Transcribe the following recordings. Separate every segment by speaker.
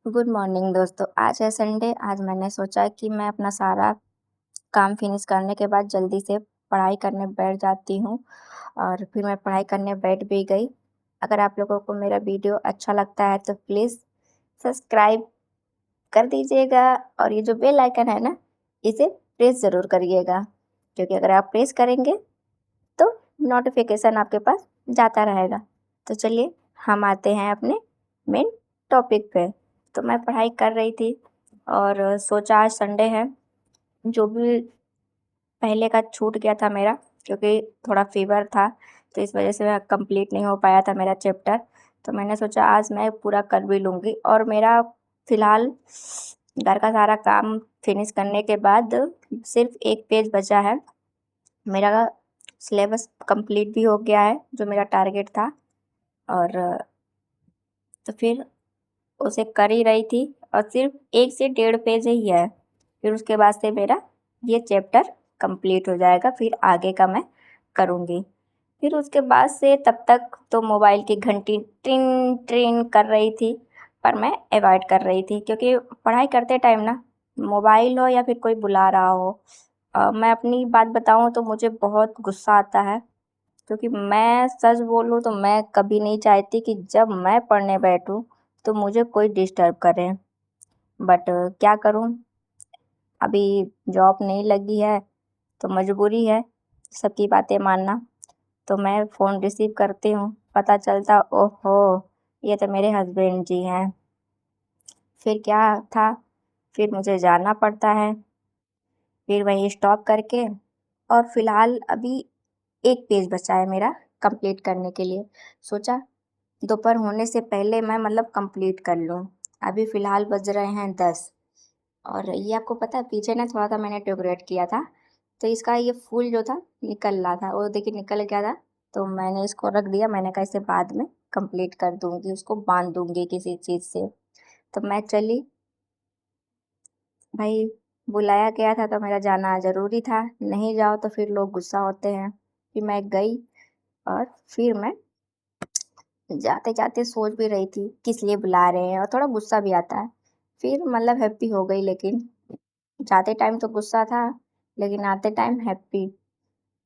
Speaker 1: Good morning दोस्तों। आज है संडे। आज मैंने सोचा कि मैं अपना सारा काम फिनिश करने के बाद जल्दी से पढ़ाई करने बैठ जाती हूँ और फिर मैं पढ़ाई करने बैठ भी गई। अगर आप लोगों को मेरा वीडियो अच्छा लगता है तो प्लीज़ सब्सक्राइब कर दीजिएगा और ये जो बेल आइकन है ना, इसे प्रेस ज़रूर करिएगा, क्योंकि अगर आप प्रेस करेंगे तो नोटिफिकेशन आपके पास जाता रहेगा। तो चलिए हम आते हैं अपने मेन टॉपिक पे। तो मैं पढ़ाई कर रही थी और सोचा आज संडे है, जो भी पहले का छूट गया था मेरा, क्योंकि थोड़ा फ़ीवर था तो इस वजह से मैं कंप्लीट नहीं हो पाया था मेरा चैप्टर। तो मैंने सोचा आज मैं पूरा कर भी लूँगी और मेरा फ़िलहाल घर का सारा काम फिनिश करने के बाद सिर्फ एक पेज बचा है। मेरा सिलेबस कंप्लीट भी हो गया है जो मेरा टारगेट था, और तो फिर उसे कर ही रही थी और सिर्फ 1 से 1.5 पेज ही है। फिर उसके बाद से मेरा ये चैप्टर कंप्लीट हो जाएगा, फिर आगे का मैं करूँगी। फिर उसके बाद से तब तक तो मोबाइल की घंटी ट्रिन ट्रिन कर रही थी, पर मैं अवॉइड कर रही थी, क्योंकि पढ़ाई करते टाइम ना मोबाइल हो या फिर कोई बुला रहा हो, मैं अपनी बात बताऊँ तो मुझे बहुत गुस्सा आता है। क्योंकि मैं सच बोलूँ तो मैं कभी नहीं चाहती कि जब मैं पढ़ने बैठूँ तो मुझे कोई डिस्टर्ब करे। बट क्या करूँ, अभी जॉब नहीं लगी है तो मजबूरी है सबकी बातें मानना। तो मैं फ़ोन रिसीव करती हूँ, पता चलता ओहो ये तो मेरे हस्बैंड जी हैं। फिर क्या था, फिर मुझे जाना पड़ता है, फिर वहीं स्टॉप करके, और फ़िलहाल अभी एक पेज बचा है मेरा कंप्लीट करने के लिए। सोचा दोपहर होने से पहले मैं कंप्लीट कर लूँ। अभी फ़िलहाल बज रहे हैं 10, और ये आपको पता है पीछे ना थोड़ा सा मैंने डेकोरेट किया था, तो इसका ये फूल जो था निकल रहा था, वो देखिए निकल गया था। तो मैंने इसको रख दिया, मैंने कहा इसे बाद में कंप्लीट कर दूँगी, उसको बांध दूँगी किसी चीज़ से। तो मैं चली, भाई बुलाया गया था तो मेरा जाना ज़रूरी था, नहीं जाओ तो फिर लोग गुस्सा होते हैं। फिर मैं गई और फिर मैं जाते-जाते सोच भी रही थी किस लिए बुला रहे हैं, और थोड़ा गुस्सा भी आता है। फिर हैप्पी हो गई, लेकिन जाते टाइम तो गुस्सा था, लेकिन आते टाइम हैप्पी,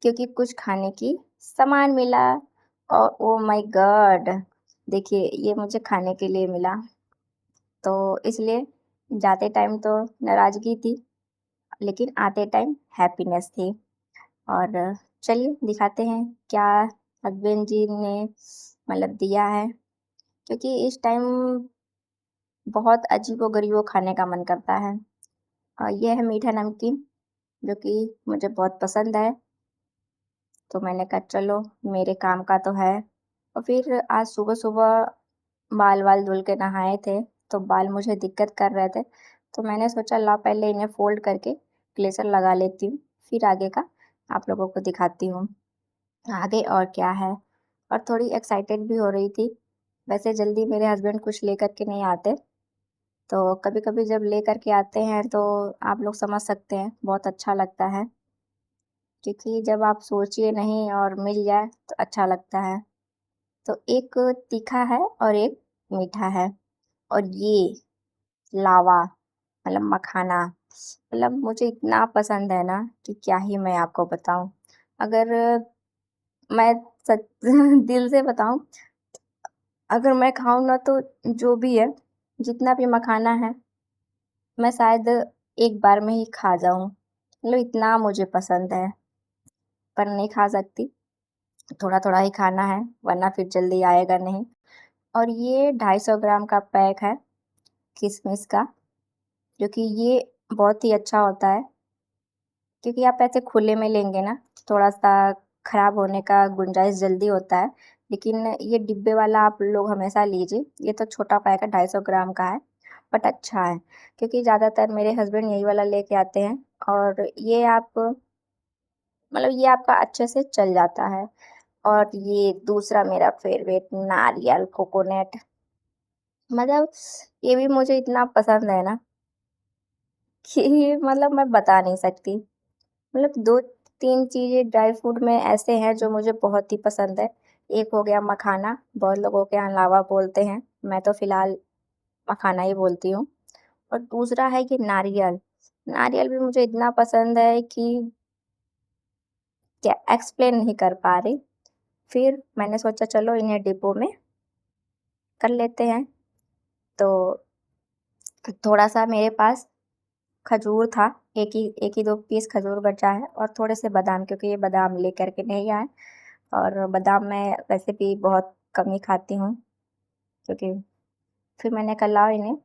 Speaker 1: क्योंकि कुछ खाने की सामान मिला। और ओह माय गॉड! देखिए ये मुझे खाने के लिए मिला, तो इसलिए जाते टाइम तो नाराज़गी थी, लेकिन आते टाइम हैप्पीनेस थी। और चलिए दिखाते हैं क्या हस्बैंड जी ने दिया है, क्योंकि इस टाइम बहुत अजीबो-गरीबो खाने का मन करता है। और ये है मीठा नमकीन, जो कि मुझे बहुत पसंद है। तो मैंने कहा चलो मेरे काम का तो है। और फिर आज सुबह-सुबह बाल-वाल धुल के नहाए थे, तो बाल मुझे दिक्कत कर रहे थे, तो मैंने सोचा लाओ पहले इन्हें फ़ोल्ड करके क्लेचर लगा लेती हूँ, फिर आगे का आप लोगों को दिखाती हूँ। आगे और क्या है, और थोड़ी एक्साइटेड भी हो रही थी। वैसे जल्दी मेरे हस्बैंड कुछ लेकर के नहीं आते, तो कभी-कभी जब लेकर के आते हैं तो आप लोग समझ सकते हैं, बहुत अच्छा लगता है। क्योंकि जब आप सोचिए नहीं और मिल जाए तो अच्छा लगता है। तो एक तीखा है और एक मीठा है, और ये लावा मखाना, मुझे इतना पसंद है ना कि क्या ही मैं आपको बताऊँ। अगर मैं सच दिल से बताऊँ, अगर मैं खाऊँ ना तो जो भी है, जितना भी मखाना है, मैं शायद एक बार में ही खा जाऊँ। इतना मुझे पसंद है, पर नहीं खा सकती, थोड़ा-थोड़ा ही खाना है, वरना फिर जल्दी आएगा नहीं। और ये 250 ग्राम का पैक है किशमिश का, जो कि ये बहुत ही अच्छा होता है, क्योंकि आप ऐसे खुले में लेंगे ना, थोड़ा-सा खराब होने का गुंजाइश जल्दी होता है। लेकिन ये डिब्बे वाला आप लोग हमेशा लीजिए, ये तो छोटा पैक है 250 ग्राम का है, बट अच्छा है, क्योंकि ज़्यादातर मेरे हस्बैंड यही वाला लेके आते हैं, और ये आप ये आपका अच्छे से चल जाता है। और ये दूसरा मेरा फ़ेवरेट नारियल कोकोनट, मतलब ये भी मुझे इतना पसंद है ना कि मैं बता नहीं सकती। 2-3 चीज़ें ड्राई फ्रूट में ऐसे हैं जो मुझे बहुत ही पसंद है। एक हो गया मखाना, बहुत लोगों के यहाँ लावा बोलते हैं, मैं तो फ़िलहाल मखाना ही बोलती हूँ। और दूसरा है कि नारियल। नारियल भी मुझे इतना पसंद है कि क्या एक्सप्लेन नहीं कर पा रही। फिर मैंने सोचा चलो इन्हें डिब्बों में कर लेते हैं। तो थोड़ा-सा मेरे पास खजूर था, एक ही 2 पीस खजूर बचा है और थोड़े से बादाम, क्योंकि ये बादाम लेकर के नहीं आए और बादाम मैं वैसे भी बहुत कम ही खाती हूँ, क्योंकि फिर मैंने कहा लाओ इन्हें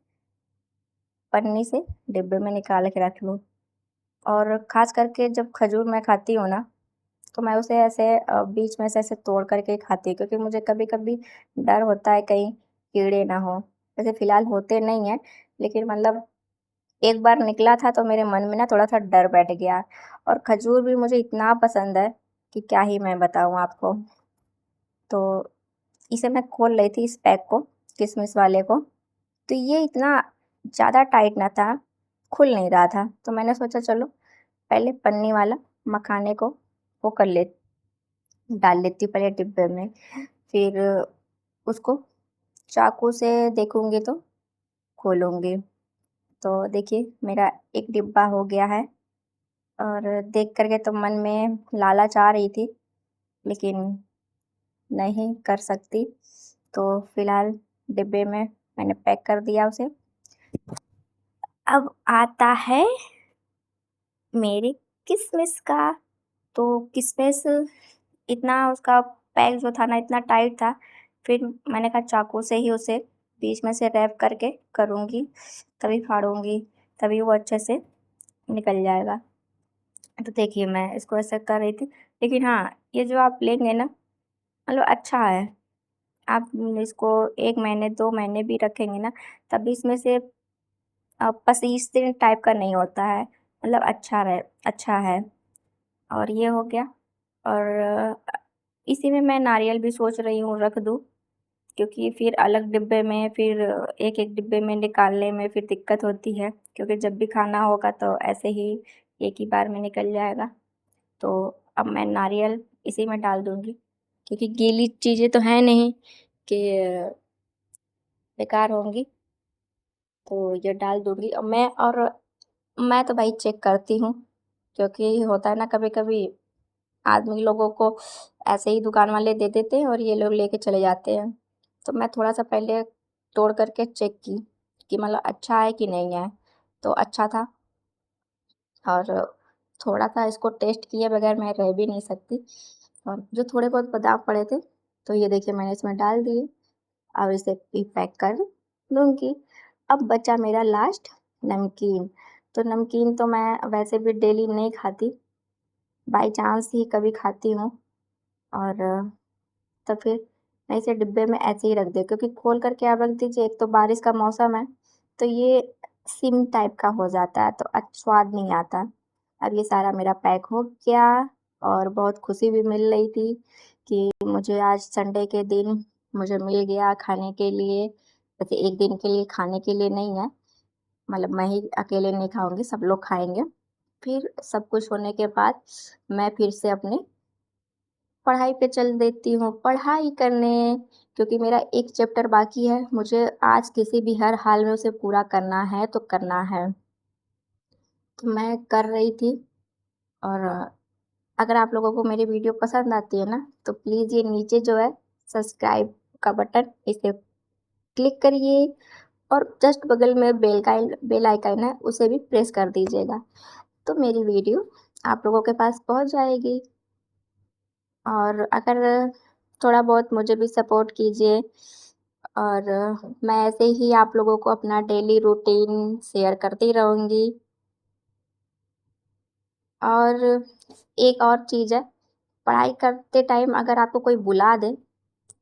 Speaker 1: पन्नी से डिब्बे में निकाल के रख लूँ। और ख़ास करके जब खजूर मैं खाती हूँ ना, तो मैं उसे ऐसे बीच में से ऐसे तोड़ कर के खाती हूँ, क्योंकि मुझे कभी-कभी डर होता है कहीं कीड़े ना हों। वैसे फ़िलहाल होते नहीं हैं, लेकिन मतलब एक बार निकला था तो मेरे मन में ना थोड़ा-सा डर बैठ गया। और खजूर भी मुझे इतना पसंद है कि क्या ही मैं बताऊँ आपको। तो इसे मैं खोल रही थी इस पैक को, किशमिश वाले को, तो ये इतना ज़्यादा टाइट ना था, खुल नहीं रहा था। तो मैंने सोचा चलो पहले पन्नी वाला मखाने को वो डाल लेती हूँ पहले डिब्बे में। फिर उसको चाकू से देखूँगी तो खोलूँगी। तो देखिए मेरा एक डिब्बा हो गया है और देख कर के तो मन में लालच आ रही थी, लेकिन नहीं कर सकती। तो फ़िलहाल डिब्बे में मैंने पैक कर दिया उसे। अब आता है मेरी किशमिश का। तो किशमिश इतना उसका पैक जो था ना इतना टाइट था, फिर मैंने कहा चाकू से ही उसे बीच में से रैप करके करूँगी, तभी फाड़ूँगी, तभी वो अच्छे से निकल जाएगा। तो देखिए मैं इसको ऐसे कर रही थी, लेकिन हाँ, ये जो आप लेंगे ना मतलब अच्छा है। आप इसको 1 महीने 2 महीने भी रखेंगे ना, तब भी इसमें से पसीजते टाइप का नहीं होता है, मतलब अच्छा है। और ये हो गया। और इसी में मैं नारियल भी सोच रही हूँ रख दूँ, क्योंकि फिर अलग डिब्बे में फिर एक-एक डिब्बे में निकालने में फिर दिक्कत होती है, क्योंकि जब भी खाना होगा तो ऐसे ही एक ही बार में निकल जाएगा। तो अब मैं नारियल इसी में डाल दूँगी, क्योंकि गीली चीज़ें तो हैं नहीं कि बेकार होंगी। तो ये डाल दूँगी मैं तो भाई चेक करती हूँ, क्योंकि होता है ना कभी-कभी आदमी लोगों को ऐसे ही दुकान वाले दे देते हैं और ये लोग लेके चले जाते हैं। तो मैं थोड़ा-सा पहले तोड़ कर के चेक की कि मतलब अच्छा है कि नहीं है, तो अच्छा था। और थोड़ा-सा इसको टेस्ट किए बगैर मैं रह भी नहीं सकती। और जो थोड़े बहुत बादाम पड़े थे, तो ये देखिए मैंने इसमें डाल दिए। अब इसे भी पैक कर लूँगी। अब बचा मेरा लास्ट नमकीन। तो नमकीन तो मैं वैसे भी डेली नहीं खाती, बाई चांस ही कभी खाती हूँ। और तो फिर मैं इसे डिब्बे में ऐसे ही रख दी, क्योंकि खोल कर के आप रख दीजिए, एक तो बारिश का मौसम है, तो ये सिम टाइप का हो जाता है, तो स्वाद नहीं आता। अब ये सारा मेरा पैक हो गया और बहुत खुशी भी मिल रही थी कि मुझे आज संडे के दिन मुझे मिल गया खाने के लिए। वैसे एक दिन के लिए खाने के लिए नहीं है, मतलब मैं ही अकेले नहीं खाऊँगी, सब लोग खाएँगे। फिर सब कुछ होने के बाद मैं फिर से अपने पढ़ाई पे चल देती हूँ, पढ़ाई करने, क्योंकि मेरा एक चैप्टर बाकी है, मुझे आज किसी भी हर हाल में उसे पूरा करना है तो करना है। तो मैं कर रही थी। और अगर आप लोगों को मेरी वीडियो पसंद आती है ना, तो प्लीज़ ये नीचे जो है सब्सक्राइब का बटन इसे क्लिक करिए और जस्ट बगल में बेल आइकन है, उसे भी प्रेस कर दीजिएगा। तो मेरी वीडियो आप लोगों के पास पहुँच जाएगी। और अगर थोड़ा बहुत मुझे भी सपोर्ट कीजिए। और मैं ऐसे ही आप लोगों को अपना डेली रूटीन शेयर करती रहूँगी। और एक और चीज़ है, पढ़ाई करते टाइम अगर आपको कोई बुला दे,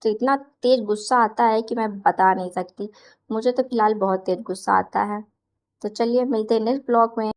Speaker 1: तो इतना तेज़ गुस्सा आता है कि मैं बता नहीं सकती। मुझे तो फ़िलहाल बहुत तेज़ गुस्सा आता है। तो चलिए मिलते हैं नेक्स्ट ब्लॉग में।